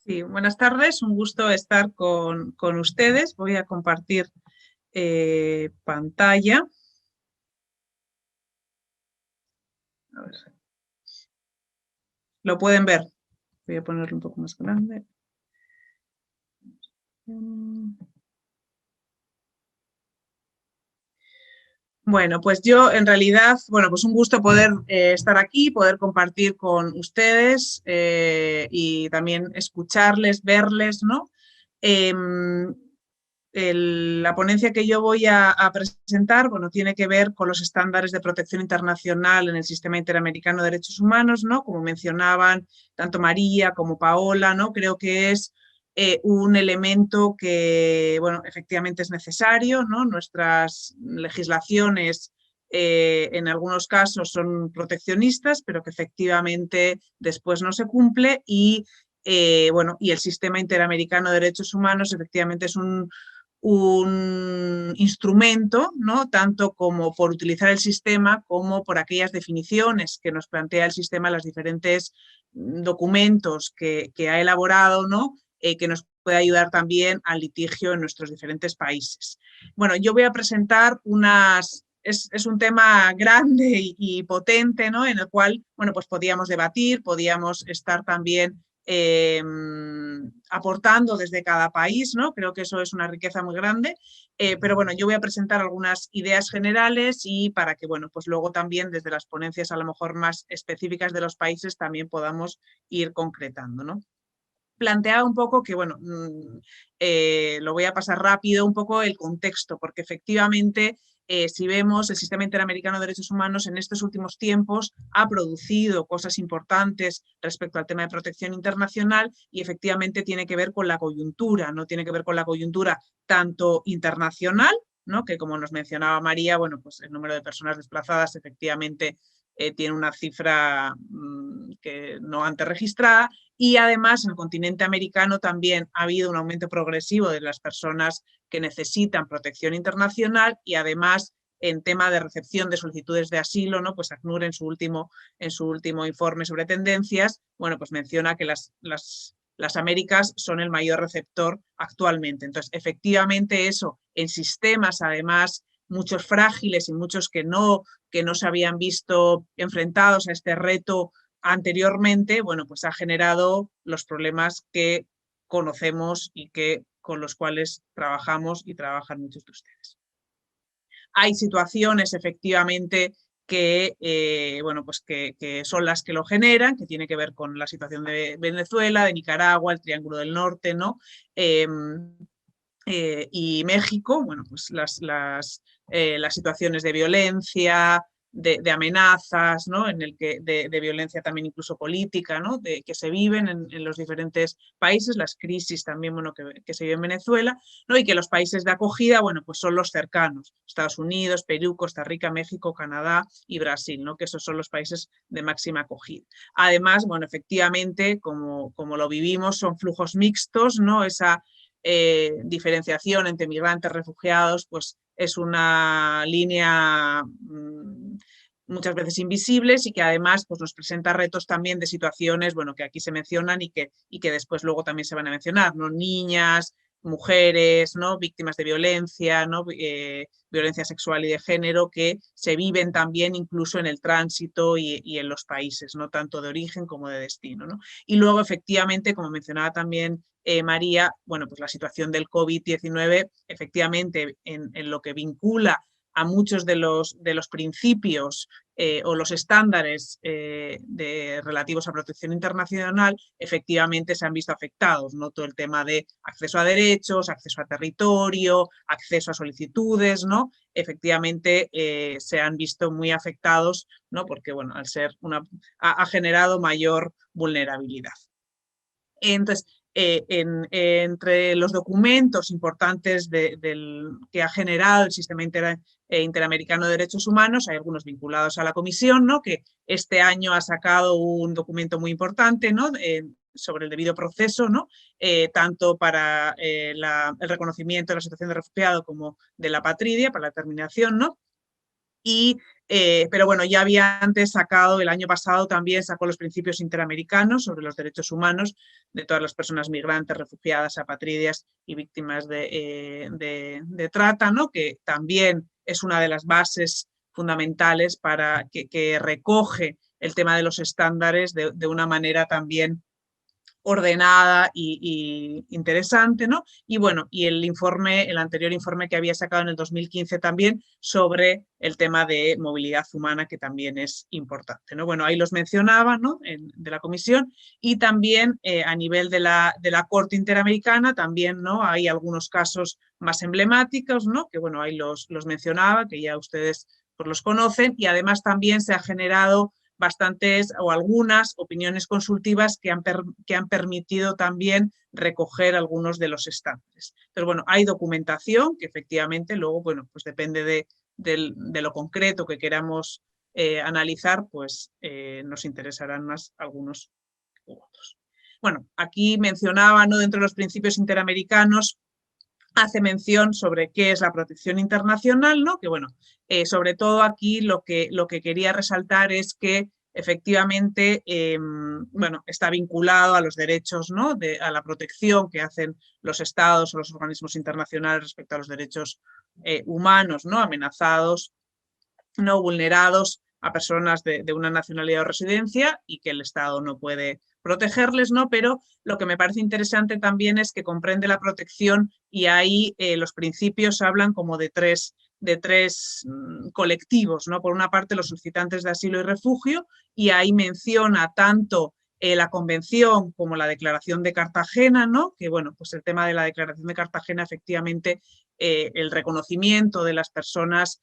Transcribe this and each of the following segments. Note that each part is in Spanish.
Sí, buenas tardes, un gusto estar con ustedes. Voy a compartir pantalla. A ver, lo pueden ver. Voy a ponerlo un poco más grande. Bueno, pues yo en realidad, pues un gusto poder estar aquí, poder compartir con ustedes y también escucharles, verles, ¿no? La ponencia que yo voy a presentar, tiene que ver con los estándares de protección internacional en el sistema interamericano de derechos humanos, ¿no? Como mencionaban tanto María como Paola, ¿no? Creo que es un elemento que, efectivamente es necesario, ¿no? Nuestras legislaciones en algunos casos son proteccionistas, pero que efectivamente después no se cumple y el sistema interamericano de derechos humanos efectivamente es un instrumento, ¿no? Tanto como por utilizar el sistema como por aquellas definiciones que nos plantea el sistema, los diferentes documentos que ha elaborado, ¿no? Que nos puede ayudar también al litigio en nuestros diferentes países. Bueno, yo voy a presentar es un tema grande y potente, ¿no? En el cual, pues podíamos debatir, podíamos estar también aportando desde cada país, ¿no? Creo que eso es una riqueza muy grande, pero yo voy a presentar algunas ideas generales y para que, pues luego también desde las ponencias a lo mejor más específicas de los países también podamos ir concretando, ¿no? Planteaba un poco que, lo voy a pasar rápido, un poco el contexto, porque efectivamente si vemos el sistema interamericano de derechos humanos en estos últimos tiempos ha producido cosas importantes respecto al tema de protección internacional y efectivamente tiene que ver con la coyuntura, ¿no? Tiene que ver con la coyuntura tanto internacional, ¿no? Que como nos mencionaba María, pues el número de personas desplazadas efectivamente tiene una cifra que no antes registrada y además en el continente americano también ha habido un aumento progresivo de las personas que necesitan protección internacional y además en tema de recepción de solicitudes de asilo, ¿no? Pues ACNUR en su último informe sobre tendencias, pues menciona que las Américas son el mayor receptor actualmente. Entonces, efectivamente eso, en sistemas además muchos frágiles y muchos que no se habían visto enfrentados a este reto anteriormente, pues ha generado los problemas que conocemos y con los cuales trabajamos y trabajan muchos de ustedes. Hay situaciones efectivamente que, que son las que lo generan, que tiene que ver con la situación de Venezuela, de Nicaragua, el Triángulo del Norte, ¿no? Y México, pues las situaciones de violencia, de amenazas, ¿no? de violencia también incluso política, ¿no? Que se viven en los diferentes países, las crisis también que se viven en Venezuela, ¿no? Y que los países de acogida pues son los cercanos, Estados Unidos, Perú, Costa Rica, México, Canadá y Brasil, ¿no? Que esos son los países de máxima acogida. Además, efectivamente, como lo vivimos, son flujos mixtos, ¿no? Esa diferenciación entre migrantes y refugiados, pues es una línea muchas veces invisibles y que además pues, nos presenta retos también de situaciones que aquí se mencionan y que después luego también se van a mencionar, ¿no? Niñas, mujeres, ¿no? Víctimas de violencia, ¿no? Violencia sexual y de género que se viven también incluso en el tránsito y en los países, ¿no? Tanto de origen como de destino, ¿no? Y luego efectivamente, como mencionaba también María, pues la situación del COVID-19 efectivamente en lo que vincula a muchos de los principios o los estándares relativos a protección internacional, efectivamente se han visto afectados, ¿no? Todo el tema de acceso a derechos, acceso a territorio, acceso a solicitudes, ¿no? Efectivamente se han visto muy afectados, ¿no? Porque, al ser ha generado mayor vulnerabilidad. Entonces, entre los documentos importantes que ha generado el sistema interamericano de derechos humanos, hay algunos vinculados a la Comisión, ¿no? Que este año ha sacado un documento muy importante, ¿no? Sobre el debido proceso, ¿no? Tanto para el reconocimiento de la situación de refugiado como de la apatridia, para la terminación, ¿no? Pero bueno, ya había antes sacado, el año pasado también sacó los principios interamericanos sobre los derechos humanos de todas las personas migrantes, refugiadas, apatrídeas y víctimas de trata, ¿no? Que también es una de las bases fundamentales para que recoge el tema de los estándares de una manera también ordenada y interesante, ¿no? Y bueno, y el anterior informe que había sacado en el 2015 también sobre el tema de movilidad humana, que también es importante, ¿no? Bueno, ahí los mencionaba, ¿no? De la comisión, y también a nivel de la Corte Interamericana también, ¿no? Hay algunos casos más emblemáticos, ¿no? Que bueno, ahí los mencionaba, que ya ustedes pues, los conocen, y además también se ha generado bastantes o algunas opiniones consultivas que han permitido también recoger algunos de los estándares. Pero bueno, hay documentación que efectivamente luego, bueno, pues depende de lo concreto que queramos analizar, pues nos interesarán más algunos u otros. Bueno, aquí mencionaba, ¿no? Dentro de los principios interamericanos, hace mención sobre qué es la protección internacional, ¿no? Que bueno, sobre todo aquí lo que quería resaltar es que efectivamente bueno, está vinculado a los derechos, ¿no? A la protección que hacen los estados o los organismos internacionales respecto a los derechos humanos, ¿no? Amenazados, no vulnerados a personas de una nacionalidad o residencia y que el Estado no puede protegerles, ¿no? Pero lo que me parece interesante también es que comprende la protección y ahí los principios hablan como de tres colectivos, ¿no? Por una parte, los solicitantes de asilo y refugio, y ahí menciona tanto la Convención como la Declaración de Cartagena, ¿no? Que, bueno, pues el tema de la Declaración de Cartagena, efectivamente, el reconocimiento de las personas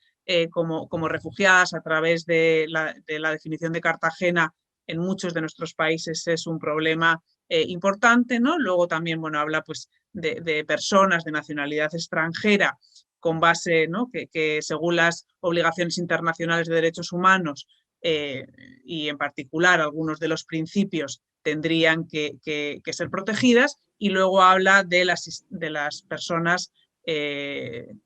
como refugiadas a través de la definición de Cartagena en muchos de nuestros países es un problema importante, ¿no? Luego también, bueno, habla pues de personas de nacionalidad extranjera con base, ¿no? que según las obligaciones internacionales de derechos humanos y en particular algunos de los principios tendrían que ser protegidas, y luego habla de las personas que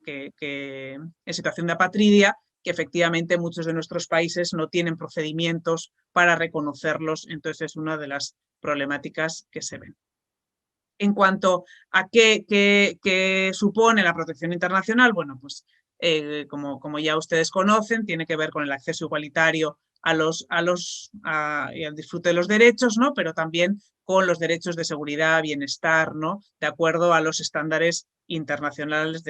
en situación de apatridia, que efectivamente muchos de nuestros países no tienen procedimientos para reconocerlos, entonces es una de las problemáticas que se ven. En cuanto a qué supone la protección internacional, bueno, pues como ya ustedes conocen, tiene que ver con el acceso igualitario y al disfrute de los derechos, ¿no? Pero también con los derechos de seguridad, bienestar, ¿no? De acuerdo a los estándares internacionales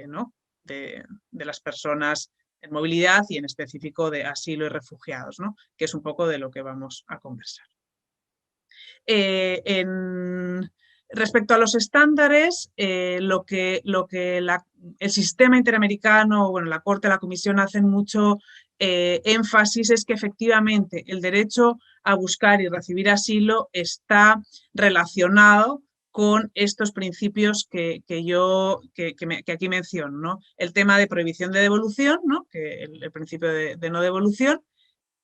¿no? de las personas en movilidad y en específico de asilo y refugiados, ¿no? Que es un poco de lo que vamos a conversar. Respecto a los estándares, lo que el sistema interamericano, bueno, la Corte, la Comisión hacen mucho énfasis es que efectivamente el derecho a buscar y recibir asilo está relacionado con estos principios que aquí menciono, ¿no? El tema de prohibición de devolución, ¿no? Que el principio de no devolución,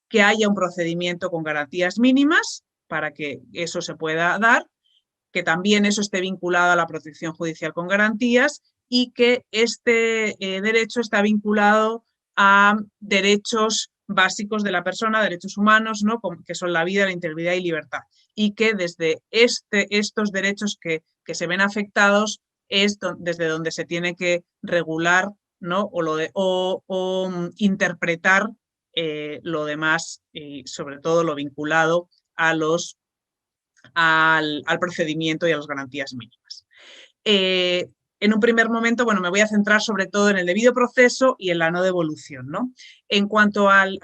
que haya un procedimiento con garantías mínimas para que eso se pueda dar, que también eso esté vinculado a la protección judicial con garantías y que este derecho está vinculado a derechos básicos de la persona, derechos humanos, ¿no? Que son la vida, la integridad y libertad. Y que desde estos derechos que se ven afectados es desde donde se tiene que regular, ¿no? o interpretar lo demás y sobre todo lo vinculado al procedimiento y a las garantías mínimas. En un primer momento, bueno, me voy a centrar sobre todo en el debido proceso y en la no devolución, ¿no? En cuanto al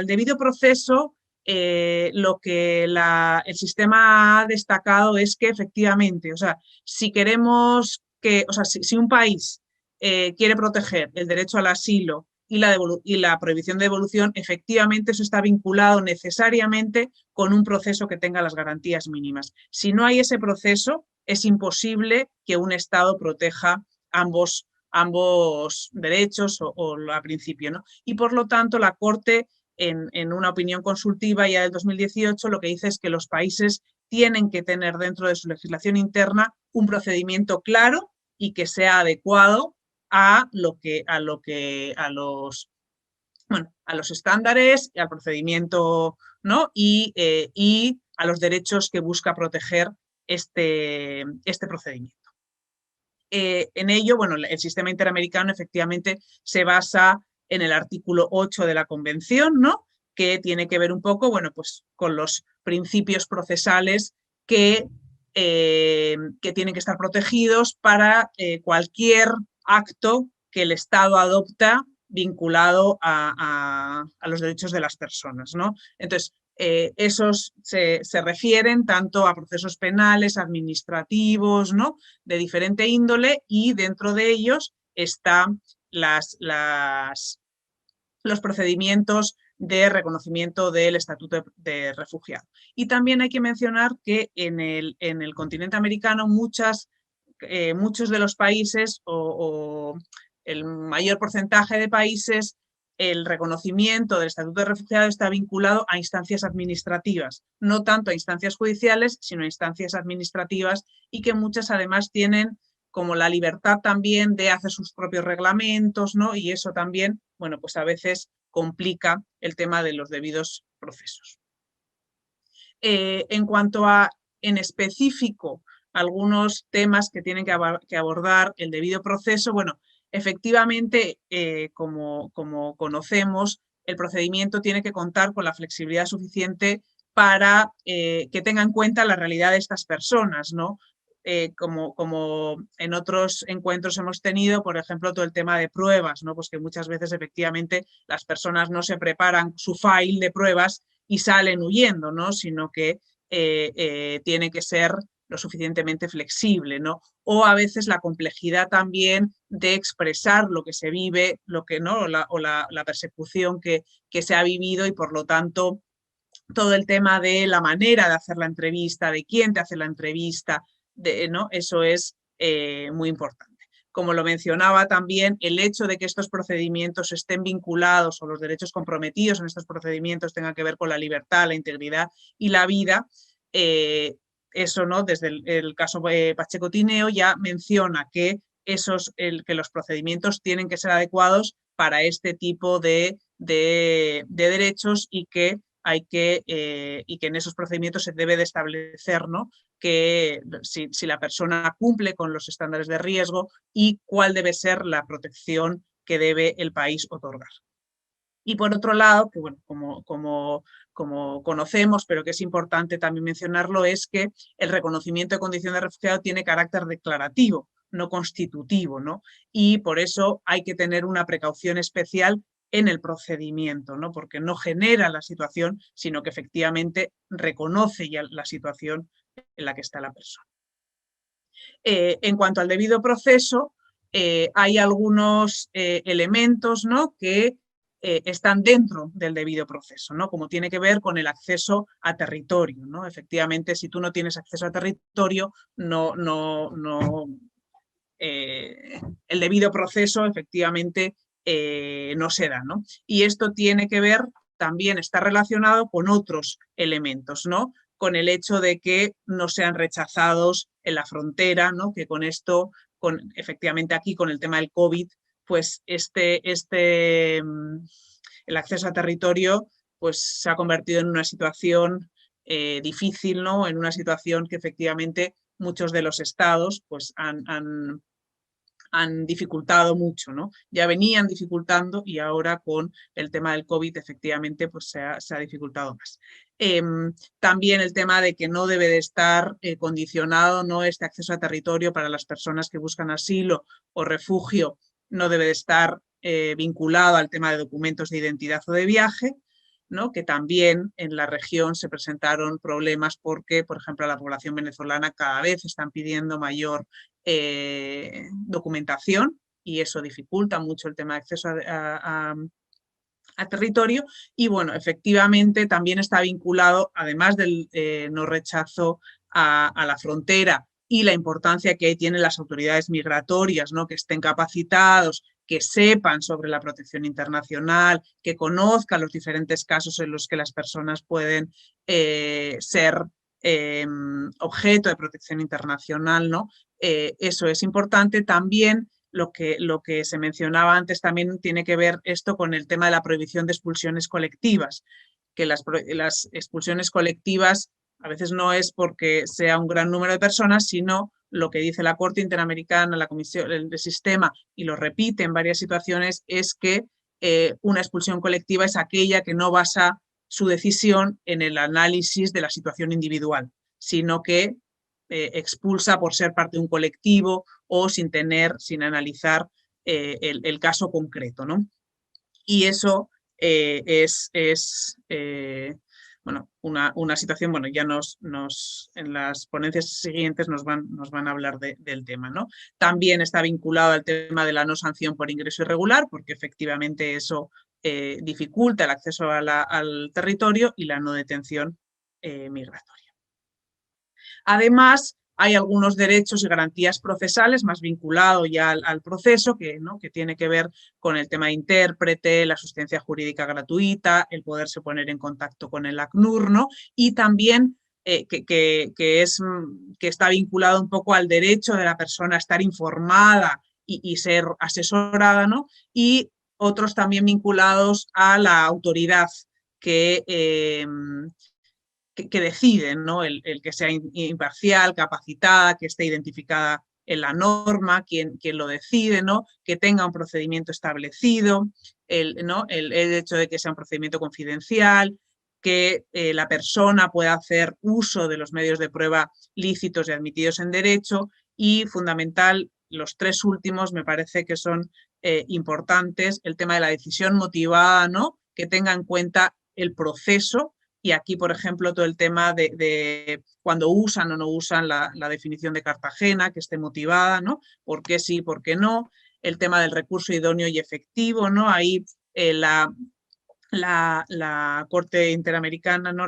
debido proceso, lo que el sistema ha destacado es que efectivamente, o sea, si queremos que, o sea, si un país quiere proteger el derecho al asilo y la prohibición de devolución, efectivamente eso está vinculado necesariamente con un proceso que tenga las garantías mínimas. Si no hay ese proceso, es imposible que un Estado proteja ambos derechos o a principio, ¿no? Y por lo tanto la Corte, en una opinión consultiva ya del 2018, lo que dice es que los países tienen que tener dentro de su legislación interna un procedimiento claro y que sea adecuado a los bueno, a los estándares, al procedimiento, ¿no? Y a los derechos que busca proteger este procedimiento. En ello, bueno, el sistema interamericano efectivamente se basa en el artículo 8 de la Convención, ¿no? Que tiene que ver un poco, bueno, pues con los principios procesales que tienen que estar protegidos para cualquier acto que el Estado adopta vinculado a los derechos de las personas, ¿no? Entonces, esos se refieren tanto a procesos penales, administrativos, ¿no? De diferente índole, y dentro de ellos están los procedimientos de reconocimiento del estatuto de refugiado. Y también hay que mencionar que en el continente americano muchos de los países o el mayor porcentaje de países, el reconocimiento del estatuto de refugiado está vinculado a instancias administrativas, no tanto a instancias judiciales, sino a instancias administrativas, y que muchas además tienen como la libertad también de hacer sus propios reglamentos, ¿no? Y eso también, bueno, pues a veces complica el tema de los debidos procesos. En cuanto a, en específico, algunos temas que tienen que abordar el debido proceso, bueno, efectivamente, como conocemos, el procedimiento tiene que contar con la flexibilidad suficiente para que tenga en cuenta la realidad de estas personas, ¿no? Como en otros encuentros hemos tenido, por ejemplo, todo el tema de pruebas, ¿no? Pues que muchas veces efectivamente las personas no se preparan su file de pruebas y salen huyendo, ¿no? Sino que tiene que ser lo suficientemente flexible, ¿no? O a veces la complejidad también de expresar lo que se vive, lo que no, la persecución que se ha vivido, y por lo tanto todo el tema de la manera de hacer la entrevista, de quién te hace la entrevista, ¿no? Eso es muy importante. Como lo mencionaba también, el hecho de que estos procedimientos estén vinculados, o los derechos comprometidos en estos procedimientos tengan que ver con la libertad, la integridad y la vida, eso, ¿no? Desde el caso Pacheco Tineo ya menciona que que los procedimientos tienen que ser adecuados para este tipo de derechos, y que en esos procedimientos se debe de establecer, ¿no? Que si la persona cumple con los estándares de riesgo y cuál debe ser la protección que debe el país otorgar. Y por otro lado, que bueno, como conocemos, pero que es importante también mencionarlo, es que el reconocimiento de condición de refugiado tiene carácter declarativo, no constitutivo, ¿no? Y por eso hay que tener una precaución especial en el procedimiento, ¿no? Porque no genera la situación, sino que efectivamente reconoce ya la situación en la que está la persona. En cuanto al debido proceso, hay algunos elementos, ¿no? que están dentro del debido proceso, ¿no? Como tiene que ver con el acceso a territorio, ¿no? Efectivamente, si tú no tienes acceso a territorio, el debido proceso efectivamente no se da, ¿no? Y esto tiene que ver, también está relacionado con otros elementos, ¿no? Con el hecho de que no sean rechazados en la frontera, ¿no? Que con esto, efectivamente aquí con el tema del COVID, pues el acceso a territorio pues se ha convertido en una situación difícil, ¿no? En una situación que efectivamente muchos de los estados pues han dificultado mucho, ¿no? Ya venían dificultando, y ahora con el tema del COVID efectivamente pues se ha dificultado más. También el tema de que no debe de estar condicionado, ¿no? Este acceso a territorio para las personas que buscan asilo o refugio no debe de estar vinculado al tema de documentos de identidad o de viaje, ¿no? Que también en la región se presentaron problemas porque, por ejemplo, a la población venezolana cada vez están pidiendo mayor documentación, y eso dificulta mucho el tema de acceso a territorio. Y bueno, efectivamente también está vinculado, además del no rechazo a la frontera y la importancia que tienen las autoridades migratorias, ¿no? Que estén capacitados, que sepan sobre la protección internacional, que conozcan los diferentes casos en los que las personas pueden ser objeto de protección internacional, ¿no? Eso es importante. También lo que se mencionaba antes también tiene que ver esto con el tema de la prohibición de expulsiones colectivas, que las expulsiones colectivas a veces no es porque sea un gran número de personas, sino lo que dice la Corte Interamericana, la Comisión, el sistema, y lo repite en varias situaciones, es que una expulsión colectiva es aquella que no basa su decisión en el análisis de la situación individual, sino que expulsa por ser parte de un colectivo o sin analizar el caso concreto, ¿no? Y eso bueno, una situación, bueno, ya en las ponencias siguientes nos van a hablar del tema, ¿no? También está vinculado al tema de la no sanción por ingreso irregular, porque efectivamente eso dificulta el acceso al territorio, y la no detención migratoria. Además, hay algunos derechos y garantías procesales más vinculados ya al proceso, que tiene que ver con el tema de intérprete, la asistencia jurídica gratuita, el poderse poner en contacto con el ACNUR, ¿no? Y también que está vinculado un poco al derecho de la persona a estar informada y ser asesorada, ¿no? Y otros también vinculados a la autoridad que deciden, ¿no? El que sea imparcial, capacitada, que esté identificada en la norma, quien lo decide, ¿no? Que tenga un procedimiento establecido, ¿no? el hecho de que sea un procedimiento confidencial, que la persona pueda hacer uso de los medios de prueba lícitos y admitidos en derecho, y fundamental, los tres últimos me parece que son importantes, el tema de la decisión motivada, ¿no? Que tenga en cuenta el proceso. Y aquí, por ejemplo, todo el tema de cuando usan o no usan la definición de Cartagena, que esté motivada, ¿no? ¿Por qué sí, por qué no? El tema del recurso idóneo y efectivo, ¿no? Ahí la Corte Interamericana, ¿no?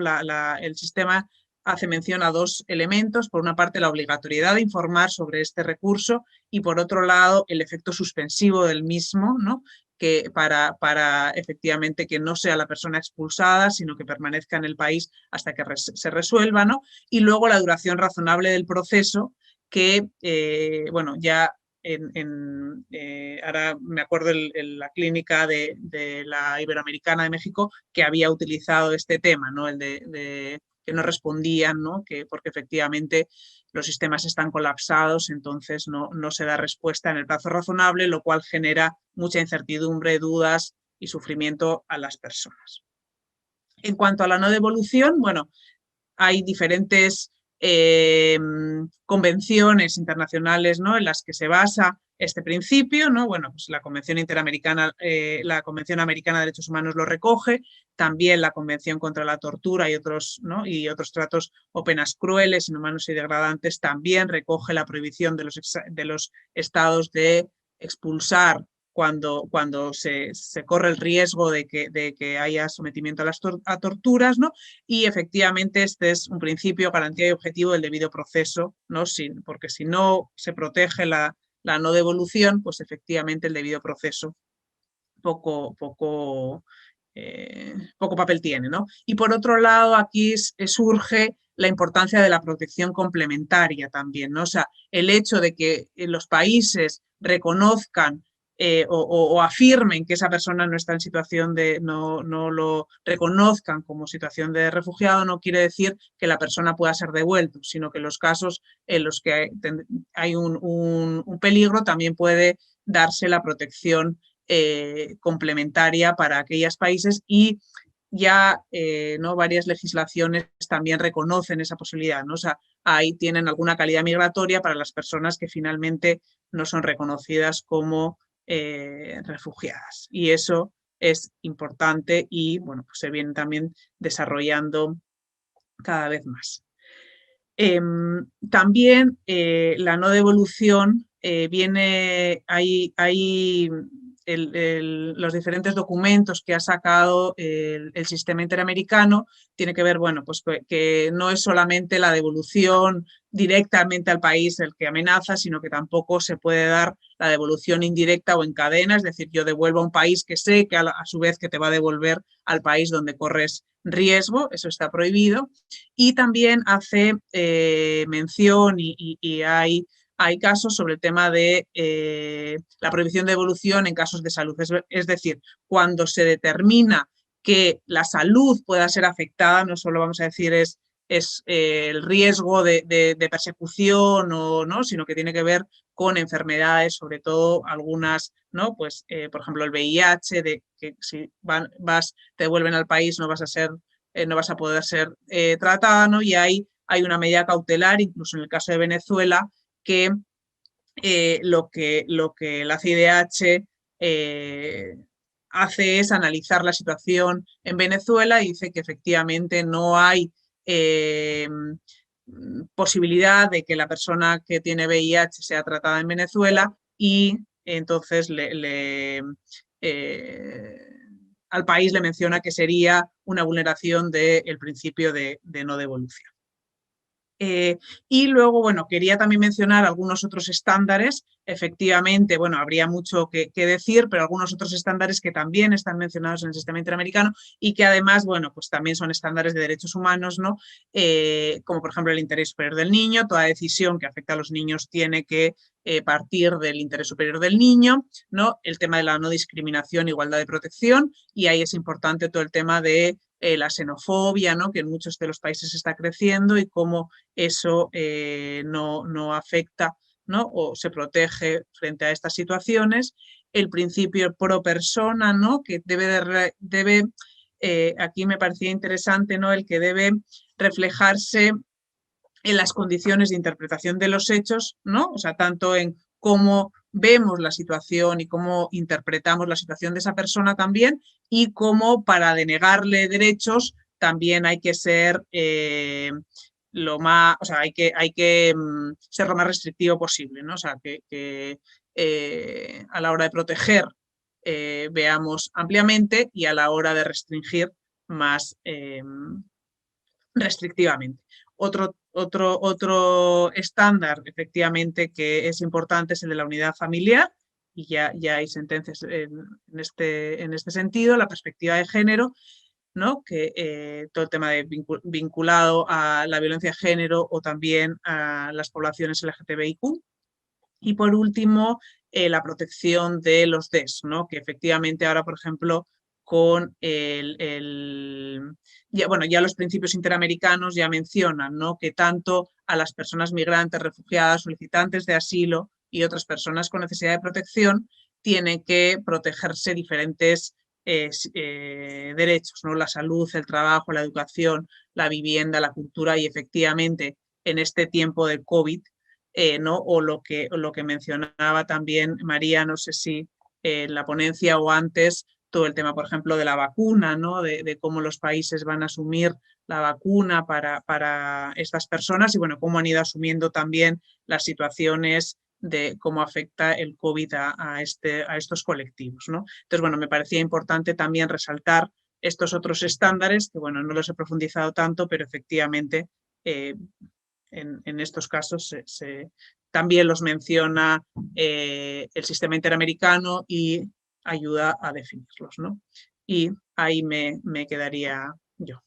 El sistema hace mención a dos elementos. Por una parte, la obligatoriedad de informar sobre este recurso, y por otro lado, el efecto suspensivo del mismo, ¿no? Que para efectivamente que no sea la persona expulsada, sino que permanezca en el país hasta que se resuelva, ¿no? Y luego la duración razonable del proceso, que, bueno, ya ahora me acuerdo la clínica de la Iberoamericana de México, que había utilizado este tema, ¿no? El de que no respondían, ¿no? Porque efectivamente los sistemas están colapsados, entonces no se da respuesta en el plazo razonable, lo cual genera mucha incertidumbre, dudas y sufrimiento a las personas. En cuanto a la no devolución, bueno, hay diferentes convenciones internacionales, ¿no? En las que se basa este principio, ¿no? Bueno, pues la Convención Interamericana, la Convención Americana de Derechos Humanos lo recoge, también la Convención contra la Tortura y otros, ¿no? Y otros tratos o penas crueles, inhumanos y degradantes también recoge la prohibición de los estados de expulsar cuando se corre el riesgo de que haya sometimiento a torturas, ¿no? Y efectivamente este es un principio, garantía y objetivo del debido proceso, ¿no? Porque si no se protege la no devolución, pues efectivamente el debido proceso poco papel tiene, ¿no? Y por otro lado, aquí surge la importancia de la protección complementaria también, ¿no? O sea, el hecho de que los países reconozcan o afirmen que esa persona no está en situación no lo reconozcan como situación de refugiado, no quiere decir que la persona pueda ser devuelta, sino que los casos en los que hay un peligro también puede darse la protección complementaria para aquellos países, y ya ¿no? varias legislaciones también reconocen esa posibilidad, ¿no? O sea, ahí tienen alguna calidad migratoria para las personas que finalmente no son reconocidas como refugiadas. Y eso es importante y bueno, pues se viene también desarrollando cada vez más. También la no devolución viene, hay los diferentes documentos que ha sacado el sistema interamericano, tiene que ver, bueno, pues que no es solamente la devolución directamente al país el que amenaza, sino que tampoco se puede dar la devolución indirecta o en cadena, es decir, yo devuelvo a un país que sé que a su vez que te va a devolver al país donde corres riesgo, eso está prohibido. Y también hace mención y hay hay casos sobre el tema de la prohibición de devolución en casos de salud. Es decir, cuando se determina que la salud pueda ser afectada, no solo vamos a decir es el riesgo de persecución, o, ¿no? sino que tiene que ver con enfermedades, sobre todo algunas, ¿no? Pues, por ejemplo, el VIH, de que si te devuelven al país no vas a poder ser tratada, ¿no? Y hay una medida cautelar, incluso en el caso de Venezuela, que lo que la CIDH hace es analizar la situación en Venezuela y dice que efectivamente no hay posibilidad de que la persona que tiene VIH sea tratada en Venezuela, y entonces al país le menciona que sería una vulneración del principio de no devolución. Y luego, bueno, quería también mencionar algunos otros estándares. Efectivamente, bueno, habría mucho que decir, pero algunos otros estándares que también están mencionados en el sistema interamericano y que además, bueno, pues también son estándares de derechos humanos, ¿no? Como por ejemplo el interés superior del niño. Toda decisión que afecta a los niños tiene que partir del interés superior del niño, ¿no? El tema de la no discriminación, igualdad de protección, y ahí es importante todo el tema de la xenofobia, ¿no? Que en muchos de los países está creciendo, y cómo eso no afecta, ¿no? O se protege frente a estas situaciones. El principio pro persona, ¿no? Que debe aquí me parecía interesante, ¿no? El que debe reflejarse en las condiciones de interpretación de los hechos, ¿no? O sea, tanto en cómo vemos la situación y cómo interpretamos la situación de esa persona también, y cómo para denegarle derechos también hay que ser lo más, o sea, hay que ser lo más restrictivo posible, ¿no? O sea, que a la hora de proteger veamos ampliamente, y a la hora de restringir más restrictivamente. Otro estándar, efectivamente, que es importante es el de la unidad familiar, y ya hay sentencias en este sentido. La perspectiva de género, ¿no? Que todo el tema vinculado a la violencia de género o también a las poblaciones LGTBIQ. Y por último, la protección de los DES, ¿no? Que efectivamente ahora, por ejemplo, con ya los principios interamericanos ya mencionan, ¿no? Que tanto a las personas migrantes, refugiadas, solicitantes de asilo y otras personas con necesidad de protección tienen que protegerse diferentes derechos, ¿no? La salud, el trabajo, la educación, la vivienda, la cultura, y efectivamente en este tiempo del COVID, ¿no? O lo que mencionaba también María, no sé si en la ponencia o antes, todo el tema, por ejemplo, de la vacuna, ¿no? De cómo los países van a asumir la vacuna para estas personas, y bueno, cómo han ido asumiendo también las situaciones de cómo afecta el COVID a estos colectivos, ¿no? Entonces, bueno, me parecía importante también resaltar estos otros estándares, que bueno, no los he profundizado tanto, pero efectivamente en estos casos también los menciona el sistema interamericano y ayuda a definirlos, ¿no? Y ahí me quedaría yo.